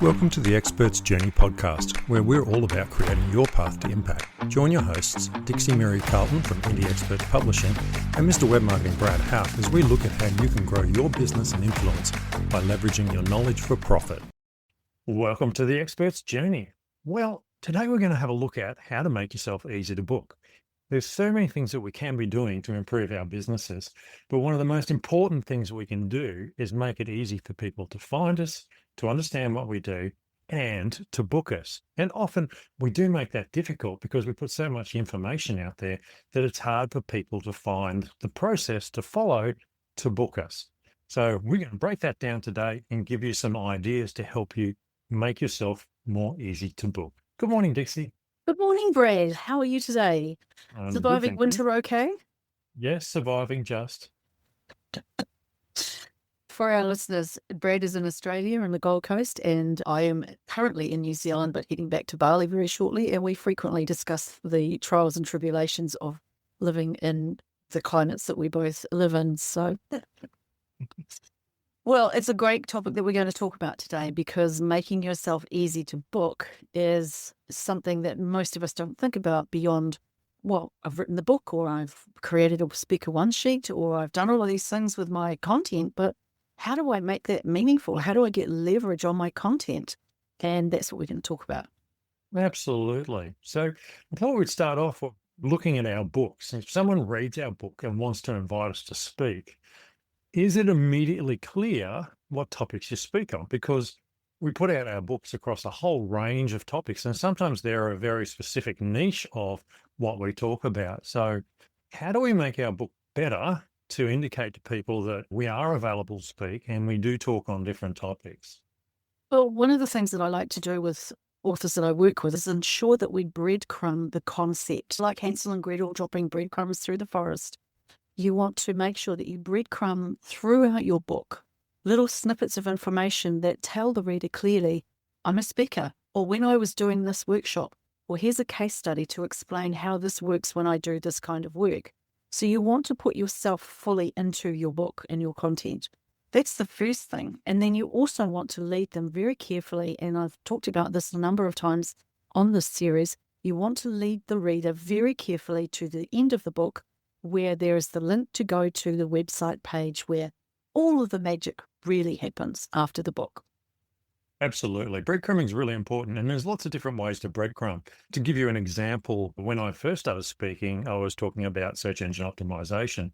Welcome to the Expert's Journey podcast, where we're all about creating your path to impact. Join your hosts, Dixie Mary Carlton from Indie Expert Publishing and Mr. Web Marketing Brad Houck, as we look at how you can grow your business and influence by leveraging your knowledge for profit. Welcome to the Expert's Journey. Well, today we're going to have a look at how to make yourself easy to book. There's so many things that we can be doing to improve our businesses, but one of the most important things we can do is make it easy for people to find us, to understand what we do, and to book us. And often we do make that difficult because we put so much information out there that it's hard for people to find the process to follow to book us. So we're going to break that down today and give you some ideas to help you make yourself more easy to book. Good morning, Dixie. Good morning, Brad. How are you today? Surviving winter okay? Yes, surviving just. For our listeners, Brad is in Australia in the Gold Coast, and I am currently in New Zealand, but heading back to Bali very shortly. And we frequently discuss the trials and tribulations of living in the climates that we both live in. So, well, it's a great topic that we're going to talk about today, because making yourself easy to book is something that most of us don't think about beyond, well, I've written the book, or I've created a speaker one sheet, or I've done all of these things with my content, but how do I make that meaningful? How do I get leverage on my content? And that's what we're going to talk about. Absolutely. So I thought we'd start off with looking at our books. If someone reads our book and wants to invite us to speak, is it immediately clear what topics you speak on? Because we put out our books across a whole range of topics, and sometimes they're a very specific niche of what we talk about. So how do we make our book better to indicate to people that we are available to speak and we do talk on different topics? Well, one of the things that I like to do with authors that I work with is ensure that we breadcrumb the concept, like Hansel and Gretel dropping breadcrumbs through the forest. You want to make sure that you breadcrumb throughout your book little snippets of information that tell the reader clearly, I'm a speaker, or when I was doing this workshop, or here's a case study to explain how this works when I do this kind of work. So you want to put yourself fully into your book and your content. That's the first thing. And then you also want to lead them very carefully, and I've talked about this a number of times on this series. You want to lead the reader very carefully to the end of the book, where there is the link to go to the website page where all of the magic really happens after the book. Absolutely. Breadcrumbing is really important, and there's lots of different ways to breadcrumb. To give you an example, when I first started speaking, I was talking about search engine optimization.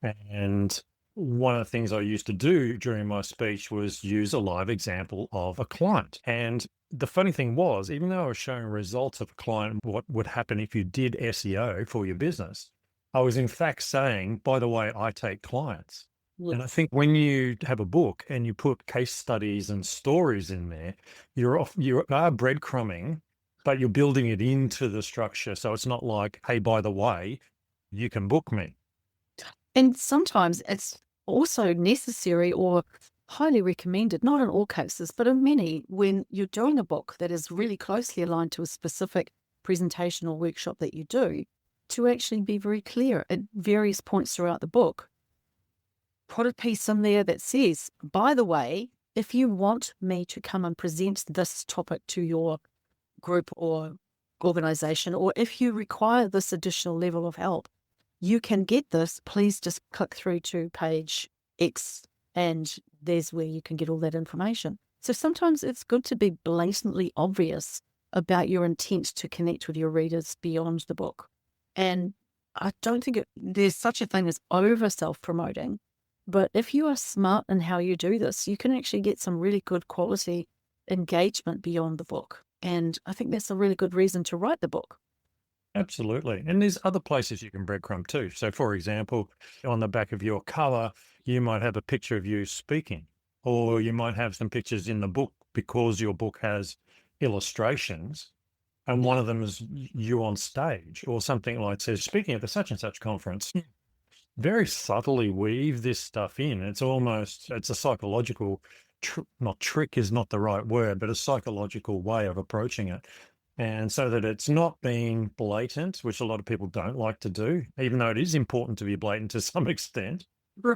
And one of the things I used to do during my speech was use a live example of a client. And the funny thing was, even though I was showing results of a client, what would happen if you did SEO for your business, I was in fact saying, by the way, I take clients. Yes. And I think when you have a book and you put case studies and stories in there, you are breadcrumbing, but you're building it into the structure. So it's not like, hey, by the way, you can book me. And sometimes it's also necessary or highly recommended, not in all cases, but in many, when you're doing a book that is really closely aligned to a specific presentation or workshop that you do, to actually be very clear at various points throughout the book. Put a piece in there that says, by the way, if you want me to come and present this topic to your group or organization, or if you require this additional level of help, you can get this. Please just click through to page X, and there's where you can get all that information. So sometimes it's good to be blatantly obvious about your intent to connect with your readers beyond the book. And I don't think there's such a thing as over self-promoting. But if you are smart in how you do this, you can actually get some really good quality engagement beyond the book. And I think that's a really good reason to write the book. Absolutely. And there's other places you can breadcrumb too. So for example, on the back of your cover, you might have a picture of you speaking, or you might have some pictures in the book because your book has illustrations. And one of them is you on stage, or something like says, speaking at the such and such conference. Very subtly weave this stuff in. It's a psychological, not trick is not the right word, but a psychological way of approaching it. And so that it's not being blatant, which a lot of people don't like to do, even though it is important to be blatant to some extent.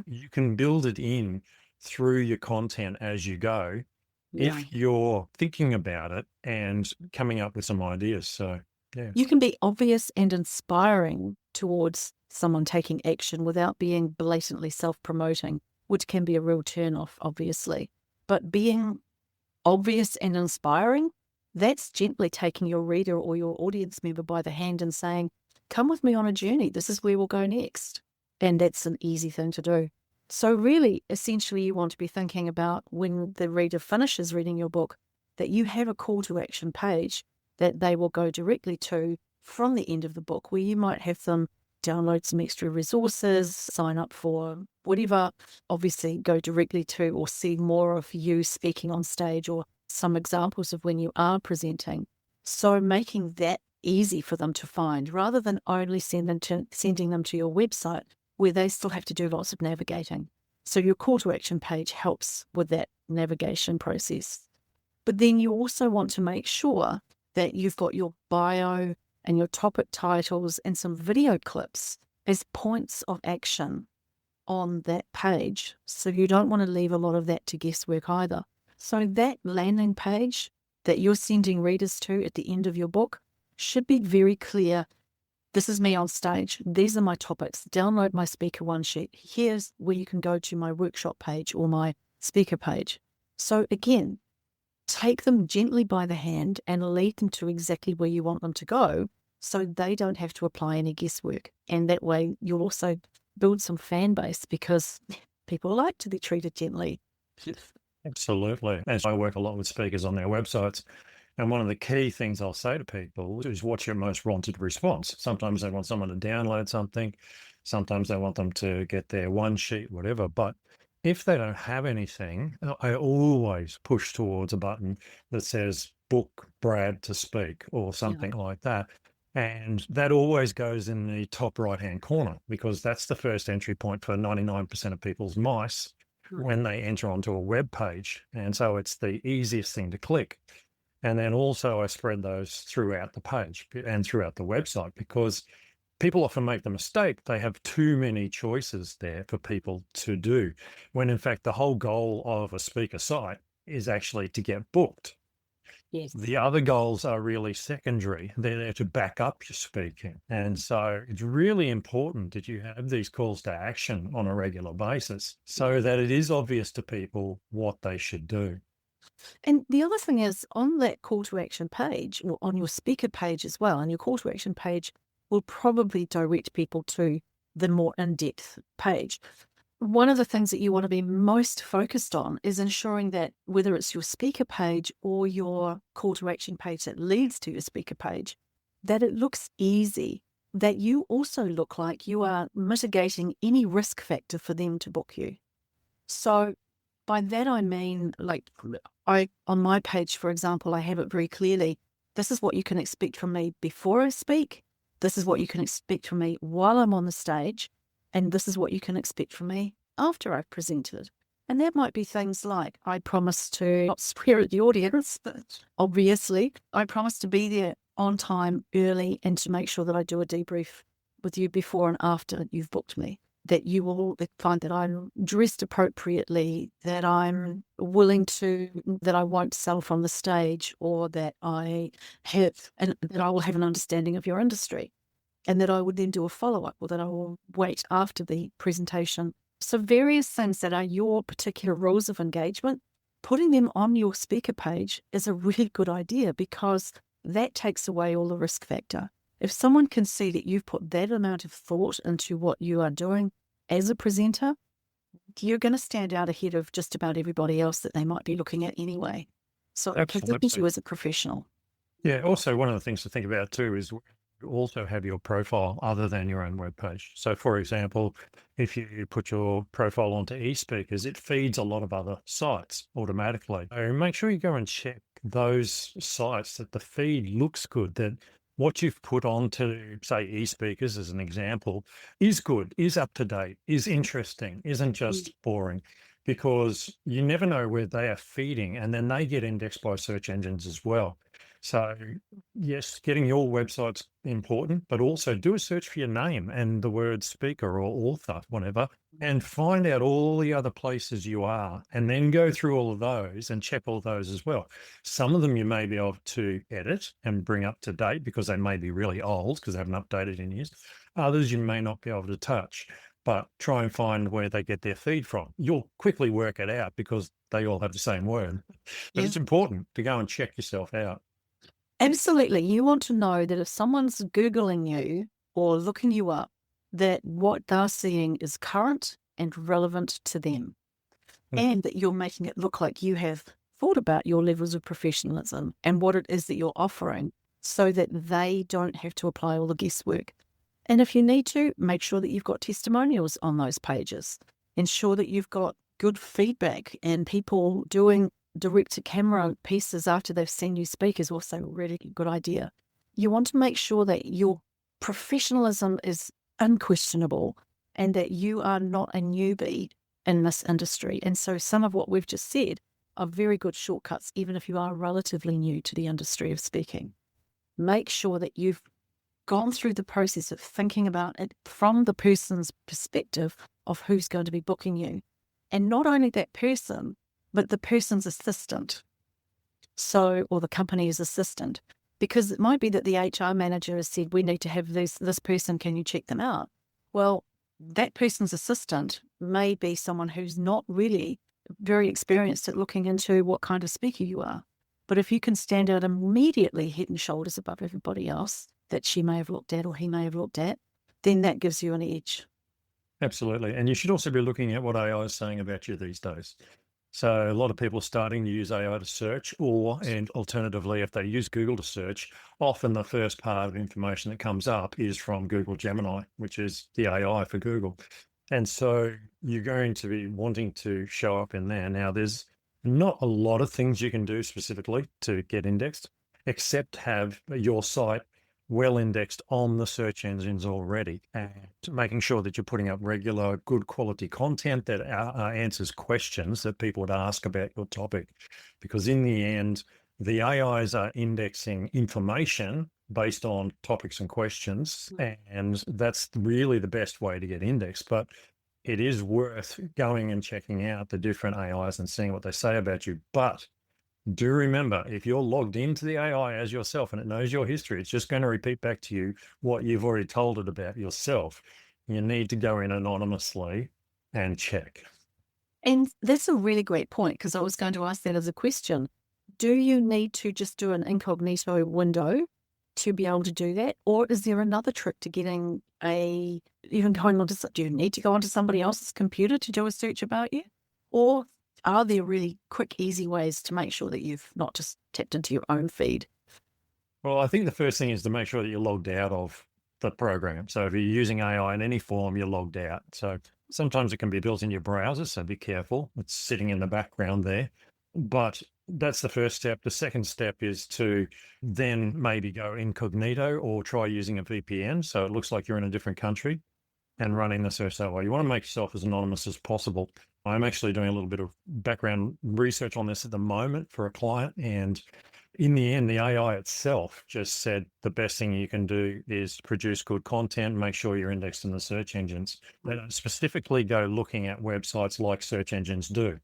You can build it in through your content as you go, Yeah. if you're thinking about it and coming up with some ideas. So, yeah. You can be obvious and inspiring towards someone taking action without being blatantly self-promoting, which can be a real turn-off, obviously. But being obvious and inspiring, that's gently taking your reader or your audience member by the hand and saying, come with me on a journey. This is where we'll go next. And that's an easy thing to do. So really, essentially, you want to be thinking about when the reader finishes reading your book, that you have a call to action page that they will go directly to from the end of the book, where you might have them download some extra resources, sign up for whatever, obviously go directly to or see more of you speaking on stage or some examples of when you are presenting. So making that easy for them to find rather than only sending them to your website where they still have to do lots of navigating. So your call to action page helps with that navigation process. But then you also want to make sure that you've got your bio and your topic titles and some video clips as points of action on that page. So you don't want to leave a lot of that to guesswork either. So that landing page that you're sending readers to at the end of your book should be very clear. This is me on stage. These are my topics. Download my speaker one sheet. Here's where you can go to my workshop page or my speaker page. So again, take them gently by the hand and lead them to exactly where you want them to go so they don't have to apply any guesswork. And that way you'll also build some fan base because people like to be treated gently. Absolutely. As I work a lot with speakers on their websites, and one of the key things I'll say to people is what's your most wanted response? Sometimes they want someone to download something. Sometimes they want them to get their one sheet, whatever. But if they don't have anything, I always push towards a button that says book Brad to speak or something like that. And that always goes in the top right-hand corner because that's the first entry point for 99% of people's mice when they enter onto a web page. And so it's the easiest thing to click. And then also I spread those throughout the page and throughout the website because people often make the mistake they have too many choices there for people to do, when in fact the whole goal of a speaker site is actually to get booked. Yes. The other goals are really secondary. They're there to back up your speaking. And so it's really important that you have these calls to action on a regular basis so that it is obvious to people what they should do. And the other thing is on that call to action page or on your speaker page as well, and your call to action page will probably direct people to the more in-depth page. One of the things that you want to be most focused on is ensuring that whether it's your speaker page or your call to action page that leads to your speaker page, that it looks easy, that you also look like you are mitigating any risk factor for them to book you. So by that, I mean, like on my page, for example, I have it very clearly. This is what you can expect from me before I speak. This is what you can expect from me while I'm on the stage. And this is what you can expect from me after I've presented. And that might be things like, I promise to not swear at the audience, but obviously I promise to be there on time, early, and to make sure that I do a debrief with you before and after you've booked me. That you will find that I'm dressed appropriately, that I'm willing to, that I won't sell from the stage, or that I have, and that I will have an understanding of your industry. And that I would then do a follow-up or that I will wait after the presentation. So various things that are your particular rules of engagement, putting them on your speaker page is a really good idea because that takes away all the risk factor. If someone can see that you've put that amount of thought into what you are doing as a presenter, you're going to stand out ahead of just about everybody else that they might be looking at anyway. So it positions you as a professional. Yeah, also one of the things to think about too is you also have your profile other than your own webpage. So for example, if you put your profile onto eSpeakers, it feeds a lot of other sites automatically. So make sure you go and check those sites that the feed looks good, that what you've put onto, say, eSpeakers as an example, is good, is up to date, is interesting, isn't just boring, because you never know where they are feeding, and then they get indexed by search engines as well. So yes, getting your website's important, but also do a search for your name and the word speaker or author, whatever, and find out all the other places you are, and then go through all of those and check all those as well. Some of them you may be able to edit and bring up to date because they may be really old because they haven't updated in years. Others you may not be able to touch, but try and find where they get their feed from. You'll quickly work it out because they all have the same word. But Yeah. it's important to go and check yourself out. Absolutely. You want to know that if someone's Googling you or looking you up, that what they're seeing is current and relevant to them, and that you're making it look like you have thought about your levels of professionalism and what it is that you're offering so that they don't have to apply all the guesswork. And if you need to, make sure that you've got testimonials on those pages. Ensure that you've got good feedback and people doing direct-to-camera pieces after they've seen you speak is also a really good idea. You want to make sure that your professionalism is unquestionable and that you are not a newbie in this industry. And so some of what we've just said are very good shortcuts, even if you are relatively new to the industry of speaking. Make sure that you've gone through the process of thinking about it from the person's perspective of who's going to be booking you. And not only that person, but the person's assistant. So, or the company's assistant, because it might be that the HR manager has said, we need to have this person, can you check them out? Well, that person's assistant may be someone who's not really very experienced at looking into what kind of speaker you are. But if you can stand out immediately head and shoulders above everybody else that she may have looked at or he may have looked at, then that gives you an edge. Absolutely. And you should also be looking at what AI is saying about you these days. So a lot of people are starting to use AI to search, and alternatively, if they use Google to search, often the first part of information that comes up is from Google Gemini, which is the AI for Google. And so you're going to be wanting to show up in there. Now, there's not a lot of things you can do specifically to get indexed, except have your site well indexed on the search engines already, and making sure that you're putting up regular, good quality content that answers questions that people would ask about your topic. Because in the end, the AIs are indexing information based on topics and questions, and that's really the best way to get indexed. But it is worth going and checking out the different AIs and seeing what they say about you. But do remember, if you're logged into the AI as yourself and it knows your history, it's just going to repeat back to you what you've already told it about yourself. You need to go in anonymously and check. And that's a really great point, because I was going to ask that as a question. Do you need to just do an incognito window to be able to do that? Or is there another trick to getting do you need to go onto somebody else's computer to do a search about you? Or are there really quick, easy ways to make sure that you've not just tapped into your own feed? Well, I think the first thing is to make sure that you're logged out of the program. So if you're using AI in any form, you're logged out. So sometimes it can be built in your browser, so be careful. It's sitting in the background there. But that's the first step. The second step is to then maybe go incognito or try using a VPN, so it looks like you're in a different country, and running the search that way. You want to make yourself as anonymous as possible. I'm actually doing a little bit of background research on this at the moment for a client, and in the end, the AI itself just said the best thing you can do is produce good content, make sure you're indexed in the search engines. They don't specifically go looking at websites like search engines do,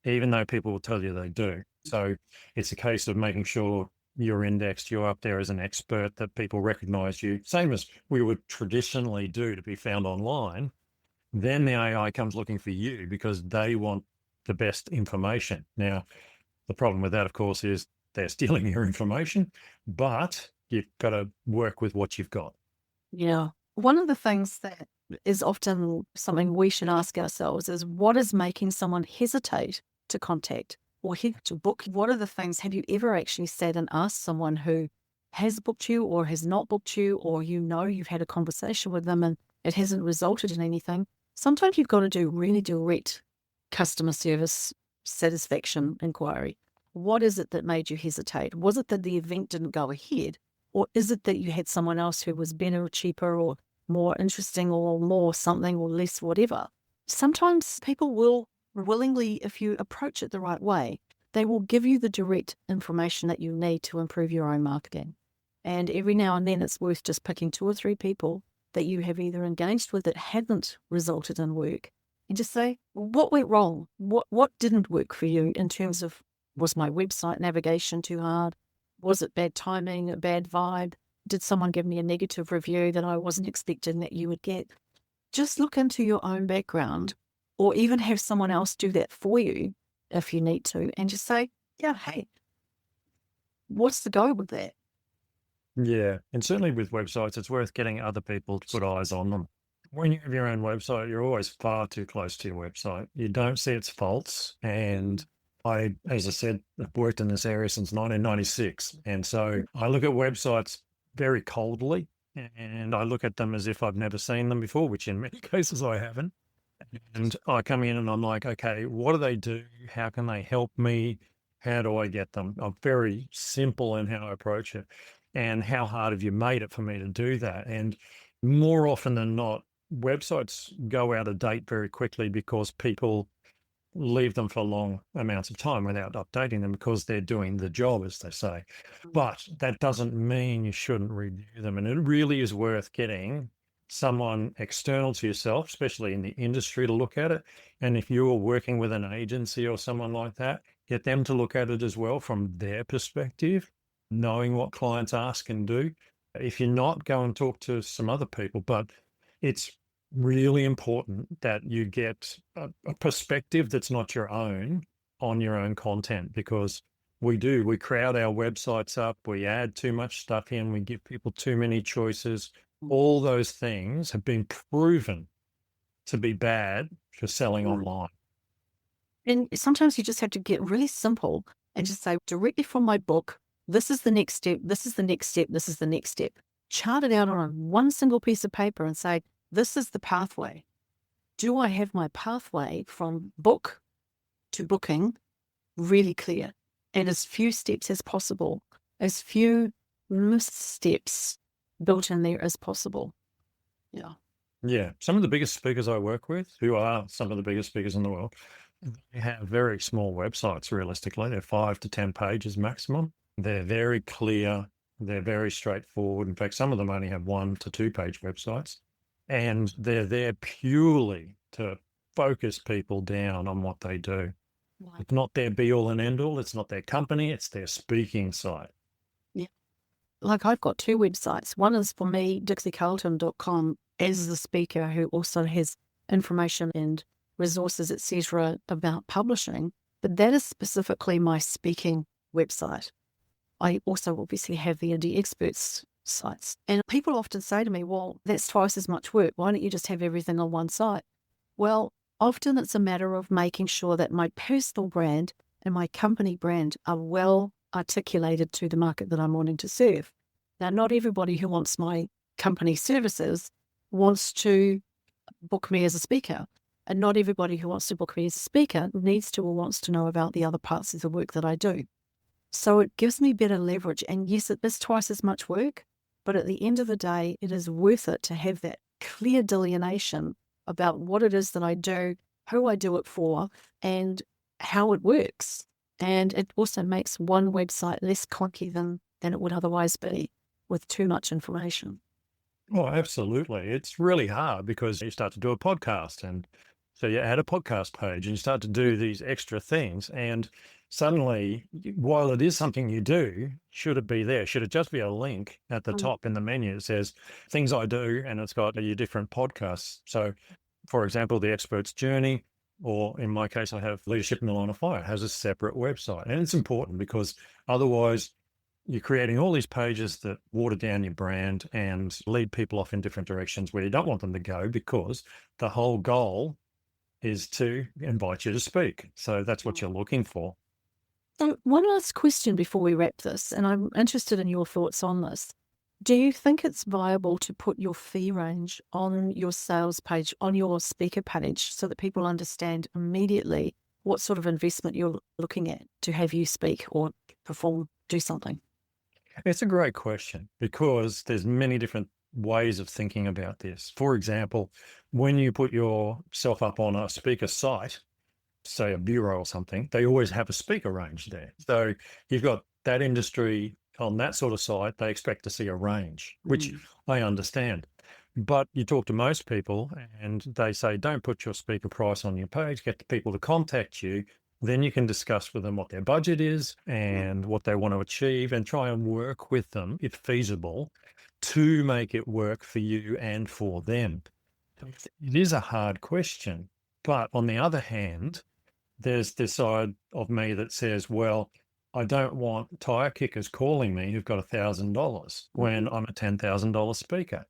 even though people will tell you they do. So it's a case of making sure you're indexed, you're up there as an expert, that people recognize you, same as we would traditionally do to be found online. Then the AI comes looking for you because they want the best information. Now, the problem with that, of course, is they're stealing your information, but you've got to work with what you've got. Yeah. One of the things that is often something we should ask ourselves is, what is making someone hesitate to contact or to book? What are the things, have you ever actually sat and asked someone who has booked you or has not booked you, or you've had a conversation with them and it hasn't resulted in anything? Sometimes you've got to do really direct customer service satisfaction inquiry. What is it that made you hesitate? Was it that the event didn't go ahead? Or is it that you had someone else who was better or cheaper or more interesting or more something or less whatever? Sometimes people will willingly, if you approach it the right way, they will give you the direct information that you need to improve your own marketing. And every now and then it's worth just picking 2 or 3 people that you have either engaged with that hadn't resulted in work and just say, well, what went wrong? What didn't work for you in terms of, was my website navigation too hard? Was it bad timing, a bad vibe? Did someone give me a negative review that I wasn't expecting that you would get? Just look into your own background, or even have someone else do that for you if you need to, and just say, yeah, hey, what's the go with that? Yeah. And certainly with websites, it's worth getting other people to put eyes on them. When you have your own website, you're always far too close to your website. You don't see its faults. And as I said, I've worked in this area since 1996. And so I look at websites very coldly, and I look at them as if I've never seen them before, which in many cases I haven't. And I come in and I'm like, okay, what do they do? How can they help me? How do I get them? I'm very simple in how I approach it. And how hard have you made it for me to do that? And more often than not, websites go out of date very quickly because people leave them for long amounts of time without updating them because they're doing the job, as they say. But that doesn't mean you shouldn't review them. And it really is worth getting someone external to yourself, especially in the industry, to look at it. And if you're working with an agency or someone like that, get them to look at it as well from their perspective, knowing what clients ask and do. If you're not, go and talk to some other people. But it's really important that you get a perspective that's not your own on your own content, because we crowd our websites up, we add too much stuff in, we give people too many choices. All those things have been proven to be bad for selling online. And sometimes you just have to get really simple and just say, directly from my book, this is the next step, this is the next step, this is the next step. Chart it out on one single piece of paper and say, this is the pathway. Do I have my pathway from book to booking really clear? And as few steps as possible, as few missteps built in there as possible. Yeah. Yeah. Some of the biggest speakers I work with, who are some of the biggest speakers in the world, they have very small websites, realistically. They're 5 to 10 pages maximum. They're very clear. They're very straightforward. In fact, some of them only have 1 to 2 page websites. And they're there purely to focus people down on what they do. Right. It's not their be all and end all. It's not their company. It's their speaking site. Yeah. Like I've got 2 websites. One is for me, dixiecarlton.com, as the speaker who also has information and resources, etc., about publishing. But that is specifically my speaking website. I also obviously have the Indie Experts sites. And people often say to me, well, that's twice as much work. Why don't you just have everything on one site? Well, often it's a matter of making sure that my personal brand and my company brand are well articulated to the market that I'm wanting to serve. Now, not everybody who wants my company services wants to book me as a speaker. And not everybody who wants to book me as a speaker needs to or wants to know about the other parts of the work that I do. So it gives me better leverage. And yes, it is twice as much work, but at the end of the day, it is worth it to have that clear delineation about what it is that I do, who I do it for, and how it works. And it also makes one website less clunky than it would otherwise be with too much information. Oh, absolutely. It's really hard because you start to do a podcast, and so you add a podcast page and you start to do these extra things. And suddenly, while it is something you do, should it be there? Should it just be a link at the top in the menu that says things I do, and it's got your different podcasts? So, for example, The Expert's Journey, or in my case, I have Leadership in the Line of Fire, has a separate website. And it's important because otherwise you're creating all these pages that water down your brand and lead people off in different directions where you don't want them to go, because the whole goal is to invite you to speak. So that's what you're looking for. So one last question before we wrap this, and I'm interested in your thoughts on this. Do you think it's viable to put your fee range on your sales page, on your speaker page, so that people understand immediately what sort of investment you're looking at to have you speak or perform, do something? It's a great question because there's many different ways of thinking about this. For example, when you put yourself up on a speaker site, say a bureau or something, they always have a speaker range there. So you've got that industry on that sort of side, they expect to see a range, which I understand. But you talk to most people and they say, don't put your speaker price on your page, get the people to contact you. Then you can discuss with them what their budget is and what they want to achieve and try and work with them, if feasible, to make it work for you and for them. It is a hard question. But on the other hand, there's this side of me that says, well, I don't want tire kickers calling me who've got $1,000 when I'm a $10,000 speaker.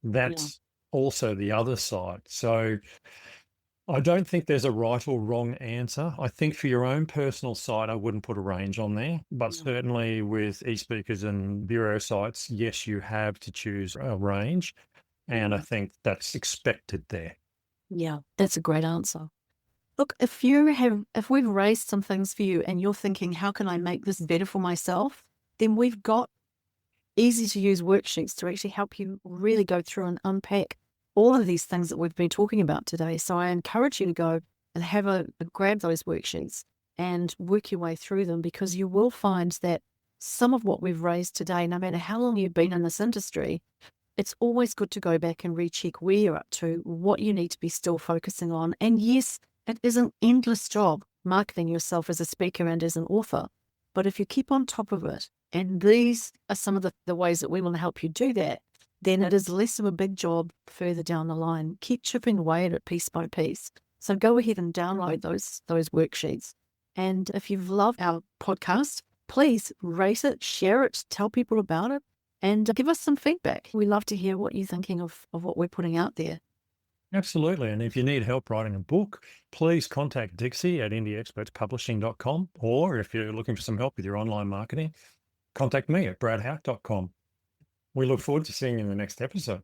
That's also the other side. So I don't think there's a right or wrong answer. I think for your own personal site, I wouldn't put a range on there, but certainly with e-speakers and bureau sites, yes, you have to choose a range. And I think that's expected there. Yeah, that's a great answer. Look, if we've raised some things for you and you're thinking, how can I make this better for myself? Then we've got easy to use worksheets to actually help you really go through and unpack all of these things that we've been talking about today. So I encourage you to go and grab those worksheets and work your way through them, because you will find that some of what we've raised today, no matter how long you've been in this industry, it's always good to go back and recheck where you're up to, what you need to be still focusing on. And yes, it is an endless job marketing yourself as a speaker and as an author. But if you keep on top of it, and these are some of the ways that we want to help you do that, then it is less of a big job further down the line. Keep chipping away at it piece by piece. So go ahead and download those worksheets. And if you've loved our podcast, please rate it, share it, tell people about it, and give us some feedback. We love to hear what you're thinking of what we're putting out there. Absolutely. And if you need help writing a book, please contact Dixie at indieexpertspublishing.com. Or if you're looking for some help with your online marketing, contact me at bradhout.com. We look forward to seeing you in the next episode.